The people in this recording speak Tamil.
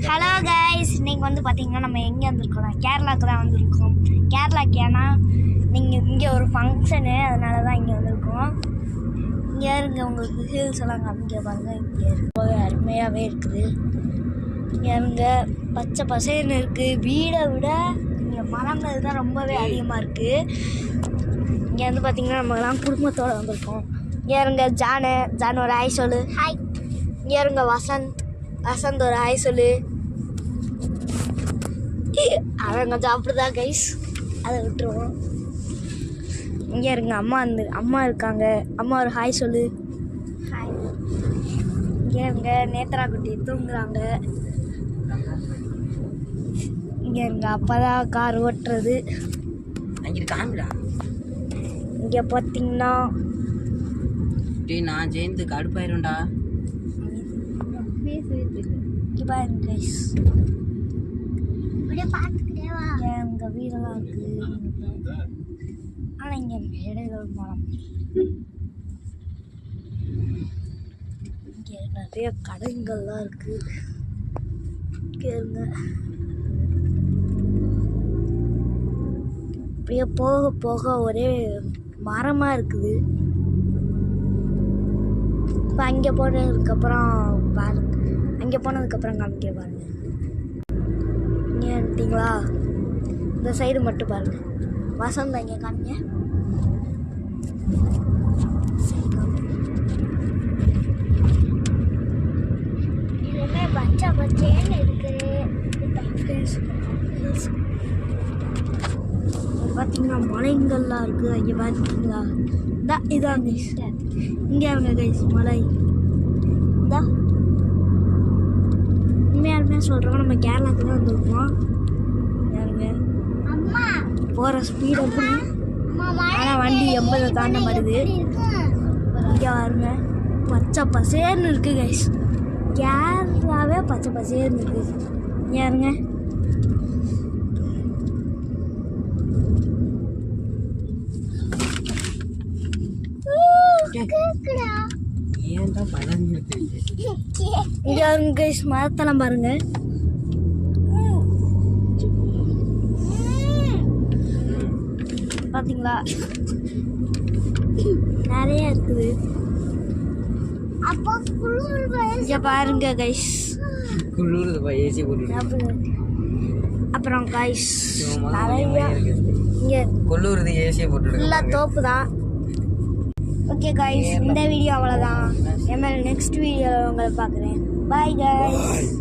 ஹலோ கைஸ், இன்னைக்கு வந்து பார்த்தீங்கன்னா நம்ம எங்கே வந்திருக்கோம்? கேரளாவுக்கு தான் வந்திருக்கோம். கேரளாக்கு ஏன்னா நீங்கள் இங்கே ஒரு ஃபங்க்ஷனு, அதனால தான் இங்கே வந்திருக்கோம். இங்கே இருங்க, உங்களுக்கு ஹில்ஸ் எல்லாம் காமிக்க பாருங்கள். இங்கே ரொம்பவே அருமையாகவே இருக்குது. இங்கே இருங்க, பச்சை பசேன்னு இருக்குது. வீடை விட இங்கே மரங்கள் தான் ரொம்பவே அதிகமாக இருக்குது. இங்கே வந்து பார்த்திங்கன்னா நம்மலாம் குடும்பத்தோடு வந்திருக்கோம். இங்கே இருங்க ஜான் ஒரு ஹாய் சொல்லு. ஹாய். இங்கே இருங்க வசந்த் ஒரு ஹாய் சொல்லு. அவன் கொஞ்சம் அப்படிதான் கைஸ், அதை விட்டுருவோம். இங்கே இருங்க அம்மா இருக்காங்க. அம்மா ஒரு ஹாய் சொல்லு. ஹாய். இங்கே இருங்க நேத்ரா குட்டி தூங்குறாங்க. இங்கே இருங்க அப்பா தான் கார் ஓட்டுறது. இங்கே பார்த்தீங்கன்னா நான் ஜெயந்து கடுப்பாயிரும்டா. எங்க வீடெல்லாம் இருக்கு. ஆனா இங்க இடையில ஒரு மரம். இங்க நிறைய கடைகள்லாம் இருக்கு. கேளுங்க, அப்படியே போக போக ஒரே மரமா இருக்குது. இப்போ அங்கே போனதுக்கப்புறம் பாருங்க, அங்கே போனதுக்கப்புறம் காமிக்க பாருங்க. இங்கே எடுத்தீங்களா, இந்த சைடு மட்டும் பாருங்க. வசந்த் இங்கே காமிங்க. இதுவுமே பச்சை பச்சைன்னு இருக்குது. பார்த்தீங்கன்னா மலைங்கள்லாம் இருக்குது. அங்கே பார்த்தீங்களா, இதான் இங்கே இருங்க கைஸ் மலை. உண்மையாலுமே சொல்கிறோம், நம்ம கேரளாவுக்கு தான் வந்திருக்கோம். யாருங்க போகிற ஸ்பீடு எப்படி, ஆனால் வண்டி 80 தாண்ட வருது. இங்கே பாருங்க, பச்சை பசேர்னு இருக்குது கைஸ். கேரளாவே பச்சை பசேர்னு இருக்குது. யாருங்க மரத்தெல்லாம் பாருங்க. பாத்தீங்களா, நிறைய இருக்குது. இங்க பாருங்க கைஸ், அப்புறம் கைஸ் நிறைய இங்க கொல்லூர்து ஏசி போட்டு தோப்பு தான். ஓகே கைஸ், இந்த வீடியோ அவ்வளோதான். எம்எல் நெக்ஸ்ட் வீடியோவில் உங்களை பார்க்குறேன். Bye guys.